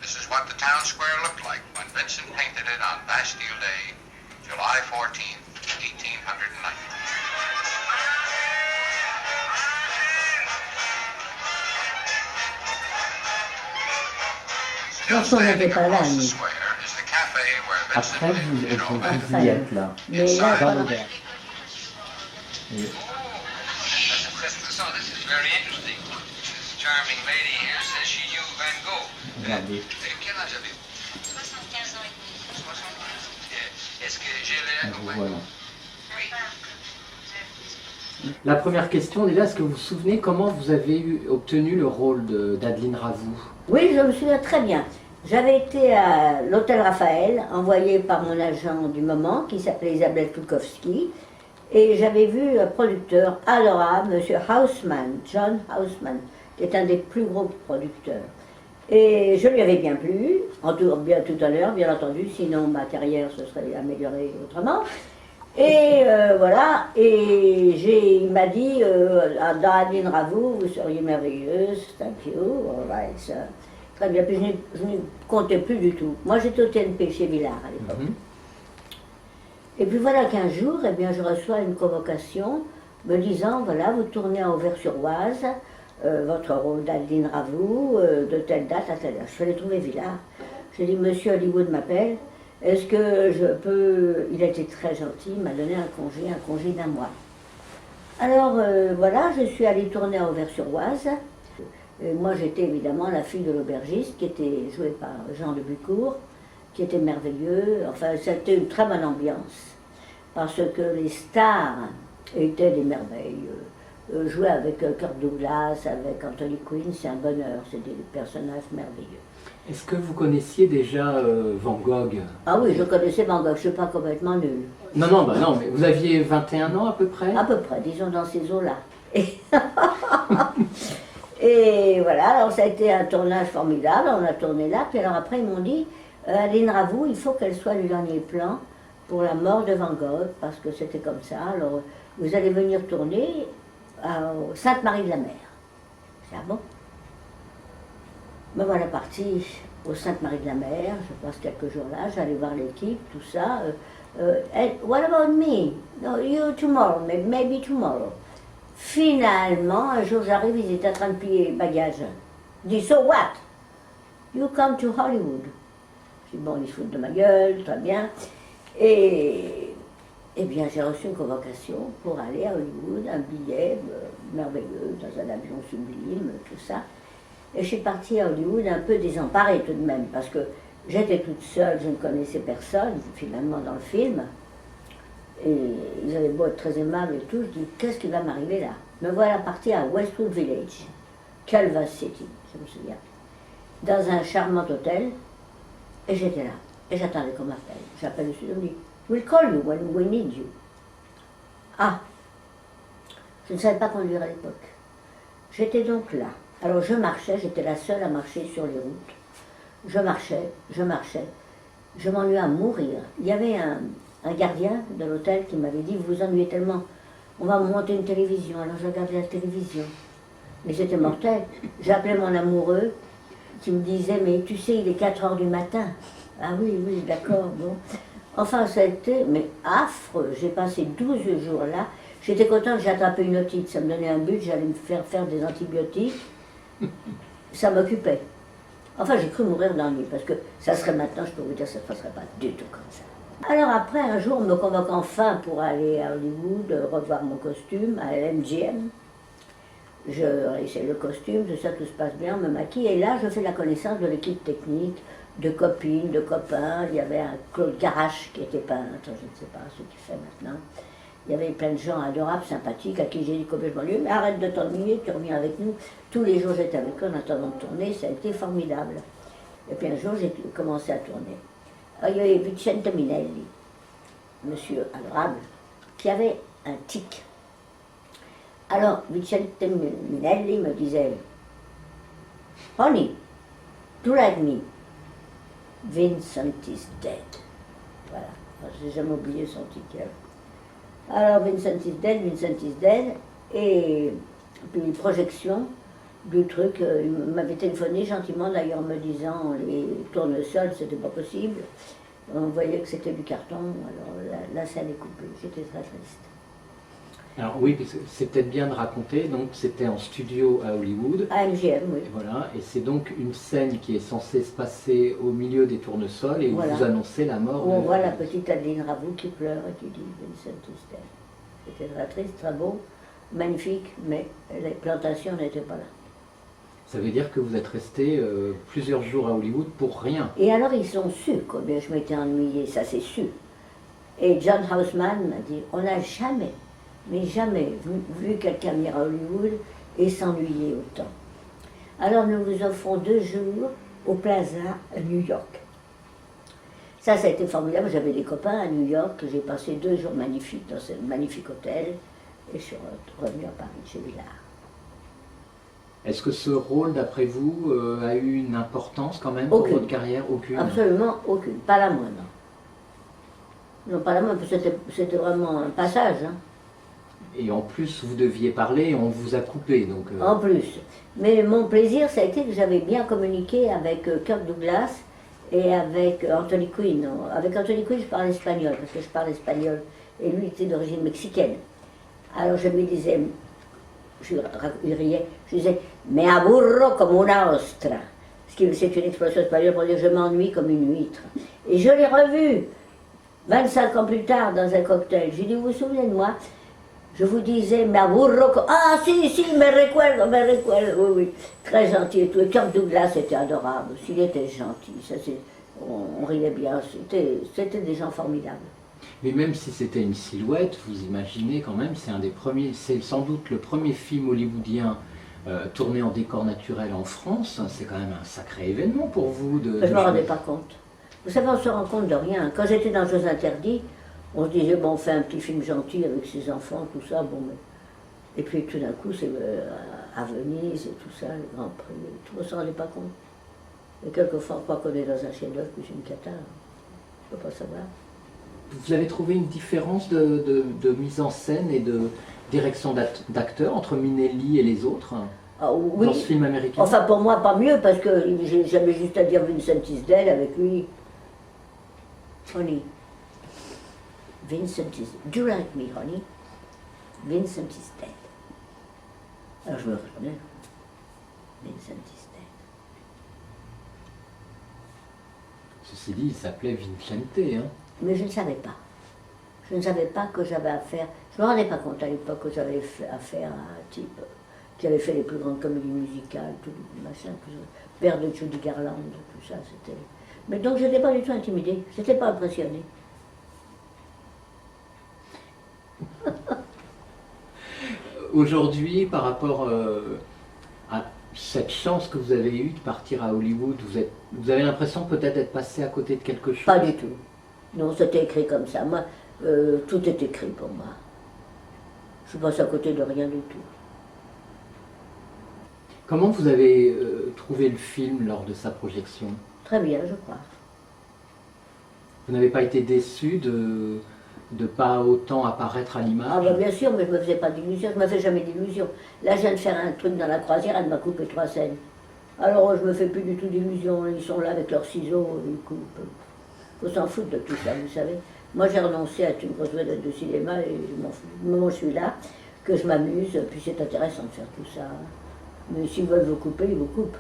This is what the town square looked like when Vincent painted it on Bastille Day, July 14th, 1890. Still standing across the square is the cafe where Vincent Après, lived in Oban. vous y êtes là. Mais là, Dans pas le longtemps. verre. Et- So this is very interesting. This charming lady here says she knew Van Gogh. Regardez. Quel âge avez-vous? 75 ans et demi. 75. Est-ce que j'ai l'air... Vous voilà. Oui. La première question, déjà, est-ce que vous vous souvenez comment vous avez obtenu le rôle d'Adeline Ravoux? Oui, je me souviens très bien. J'avais été à l'hôtel Raphaël, envoyé par mon agent du moment, qui s'appelait Isabelle Tukowski, et j'avais vu un producteur adorable, M. Haussmann, John Haussmann, qui est un des plus gros producteurs. Et je lui avais bien plu, bien tout à l'heure, bien entendu, sinon ma carrière se serait améliorée autrement. Et voilà, et il m'a dit, dans Adeline Ravoux, vous seriez merveilleuse, thank you, all right, sir. Très bien, puis je n'y comptais plus du tout. Moi j'étais au TNP chez Villard à l'époque. Mhm. Et puis voilà qu'un jour, eh bien, je reçois une convocation me disant, voilà, vous tournez à Auvers-sur-Oise, votre rôle d'Adeline Ravoux, de telle date à telle date. Je suis allée trouver Villard. J'ai dit, Monsieur Hollywood m'appelle, est-ce que je peux... Il a été très gentil, il m'a donné un congé d'un mois. Alors voilà, je suis allée tourner à Auvers-sur-Oise. Et moi j'étais évidemment la fille de l'aubergiste qui était jouée par Jean de Bucourt, qui était merveilleux. Enfin, c'était une très bonne ambiance, parce que les stars étaient des merveilles. Jouer avec Kirk Douglas, avec Anthony Quinn, c'est un bonheur, c'est des personnages merveilleux. Est-ce que vous connaissiez déjà Van Gogh? Ah oui, je connaissais Van Gogh, je ne suis pas complètement nulle. Non, non, bah non, mais vous aviez 21 ans à peu près? À peu près, disons dans ces eaux-là. Et voilà, alors ça a été un tournage formidable, on a tourné là, puis alors après ils m'ont dit, Adeline Ravoux, il faut qu'elle soit le dernier plan pour la mort de Van Gogh, parce que c'était comme ça, alors vous allez venir tourner au Sainte-Marie-de-la-Mer. C'est ah bon? Me voilà partie au Sainte-Marie-de-la-Mer, je passe quelques jours là, j'allais voir l'équipe, tout ça. What about me? No, you tomorrow, maybe tomorrow. Finalement, un jour j'arrive, ils étaient en train de plier les bagages. Je dis, so what? You come to Hollywood. Je dis, bon, ils se foutent de ma gueule, très bien. Et bien, j'ai reçu une convocation pour aller à Hollywood, un billet merveilleux, dans un avion sublime, tout ça. Et je suis partie à Hollywood un peu désemparée tout de même, parce que j'étais toute seule, je ne connaissais personne, finalement, dans le film. Et ils avaient beau être très aimables et tout, je dis, qu'est-ce qui va m'arriver là? Me voilà partie à Westwood Village, Culver City, je me souviens, dans un charmant hôtel, et j'étais là, et j'attendais qu'on m'appelle. J'appelle le studio, on me dit, we'll call you when we need you. Ah, je ne savais pas conduire à l'époque. J'étais donc là. Alors je marchais, j'étais la seule à marcher sur les routes. Je marchais, je m'ennuyais à mourir. Il y avait un gardien de l'hôtel qui m'avait dit, vous vous ennuyez tellement, on va vous monter une télévision. Alors je regardais la télévision. Mais c'était mortel. J'appelais mon amoureux qui me disait, mais tu sais, il est 4 heures du matin. Ah oui, oui, d'accord, bon. Enfin, ça a été, mais affreux. J'ai passé 12 jours là. J'étais contente, j'ai attrapé une otite. Ça me donnait un but, j'allais me faire des antibiotiques. Ça m'occupait. Enfin, j'ai cru mourir d'ennui, parce que ça serait maintenant, je peux vous dire, ça ne se passerait pas du tout comme ça. Alors après, un jour, on me convoque enfin pour aller à Hollywood, revoir mon costume à MGM. Je réessaye le costume, tout ça, tout se passe bien, on me maquille, et là, je fais la connaissance de l'équipe technique, de copines, de copains. Il y avait un Claude Carache qui était peintre, je ne sais pas ce qu'il fait maintenant. Il y avait plein de gens adorables, sympathiques, à qui j'ai dit complètement lui, mais arrête de t'ennuyer, tu reviens avec nous. Tous les jours j'étais avec eux en attendant de tourner, ça a été formidable. Et puis un jour j'ai commencé à tourner. Alors, il y avait Vicente Minelli, monsieur adorable, qui avait un tic. Alors Vicente Minelli me disait, Honey, do like me, Vincent is dead. Voilà, j'ai jamais oublié son tic. Alors Vincent is dead, et puis projection, du truc. Il m'avait téléphoné gentiment d'ailleurs me disant les tournesols, c'était pas possible. On voyait que c'était du carton, alors la scène est coupée. J'étais très triste. Alors oui, c'est peut-être bien de raconter, donc c'était en studio à Hollywood. À MGM, oui. Et voilà, et c'est donc une scène qui est censée se passer au milieu des tournesols et où Voilà. vous annoncez la mort Où on de... voit la petite Adeline Ravoux qui pleure et qui dit Vincent Tistel. C'était très triste, très beau, magnifique, mais les plantations n'étaient pas là. Ça veut dire que vous êtes resté plusieurs jours à Hollywood pour rien. Et alors ils ont su combien je m'étais ennuyée, ça c'est sûr. Et John Houseman m'a dit, on n'a jamais, mais jamais vu quelqu'un venir à Hollywood et s'ennuyer autant. Alors nous vous offrons 2 jours au Plaza à New York. Ça a été formidable, j'avais des copains à New York, j'ai passé 2 jours magnifiques dans ce magnifique hôtel et je suis revenue à Paris, chez Villard. Est-ce que ce rôle, d'après vous, a eu une importance quand même Aucune. pour votre carrière? Aucune. Absolument aucune, pas la moindre. Non, pas la moindre, c'était vraiment un passage. Hein. Et en plus, vous deviez parler, on vous a coupé. Donc, En plus. Mais mon plaisir, ça a été que j'avais bien communiqué avec Kirk Douglas et avec Anthony Quinn. Avec Anthony Quinn, je parle espagnol, parce que je parle espagnol. Et lui, il était d'origine mexicaine. Alors je lui disais, il riait, je disais, me aburro como una ostra. C'est une expression espagnole pour dire je m'ennuie comme une huître. Et je l'ai revu 25 ans plus tard dans un cocktail. Je lui ai dit, vous vous souvenez de moi? Je vous disais, me aburro como... Ah si, me recuerdo, oui, oui. Très gentil et tout. Et Kirk Douglas était adorable, s'il était gentil. Ça, on riait bien, c'était des gens formidables. Mais même si c'était une silhouette, vous imaginez quand même, c'est sans doute le premier film hollywoodien tourné en décor naturel en France. C'est quand même un sacré événement pour vous. Je ne me rendais pas compte. Vous savez, on se rend compte de rien. Quand j'étais dans Jeux Interdits, on se disait, bon, on fait un petit film gentil avec ses enfants, tout ça, bon, mais... Et puis tout d'un coup, c'est à Venise et tout ça, le Grand Prix, et tout, on ne se rendait pas compte. Et quelquefois, on croit qu'on est dans un chef-d'œuvre, puis c'est une cata. Je ne peux pas savoir. Vous avez trouvé une différence de mise en scène et de direction d'acteurs entre Minelli et les autres Oui. dans ce film américain? Enfin, pour moi, pas mieux, parce que j'avais juste à dire Vincent Tisdale avec lui. Honey. Vincent Tisdale. Do you like me, honey? Vincent Tisdale. Alors je me reconnais. Vincent Tisdale. Ceci dit, il s'appelait Vincente. Hein. Mais je ne savais pas. Je ne savais pas que j'avais affaire. Je ne me rendais pas compte à l'époque que j'avais affaire à un type qui avait fait les plus grandes comédies musicales, tout le machin, père de Judy Garland, tout ça, c'était. Mais donc je n'étais pas du tout intimidée, je n'étais pas impressionnée. Aujourd'hui, par rapport à cette chance que vous avez eue de partir à Hollywood, vous avez l'impression peut-être d'être passé à côté de quelque chose? Pas du tout. Non, c'était écrit comme ça. Moi, tout est écrit pour moi. Je passe à côté de rien du tout. Comment vous avez trouvé le film lors de sa projection? Très bien, je crois. Vous n'avez pas été déçu de ne pas autant apparaître à l'image? Ah ben bien sûr, mais je ne me faisais pas d'illusions, je ne me fais jamais d'illusions. Là, je viens de faire un truc dans la croisière, elle m'a coupé 3 scènes. Alors, je ne me fais plus du tout d'illusions, ils sont là avec leurs ciseaux, ils coupent. Il faut s'en foutre de tout ça, vous savez. Moi, j'ai renoncé à être une grosse vedette de cinéma et je m'en fous. Du moment où je suis là, que je m'amuse, puis c'est intéressant de faire tout ça. Mais s'ils veulent vous couper, ils vous coupent.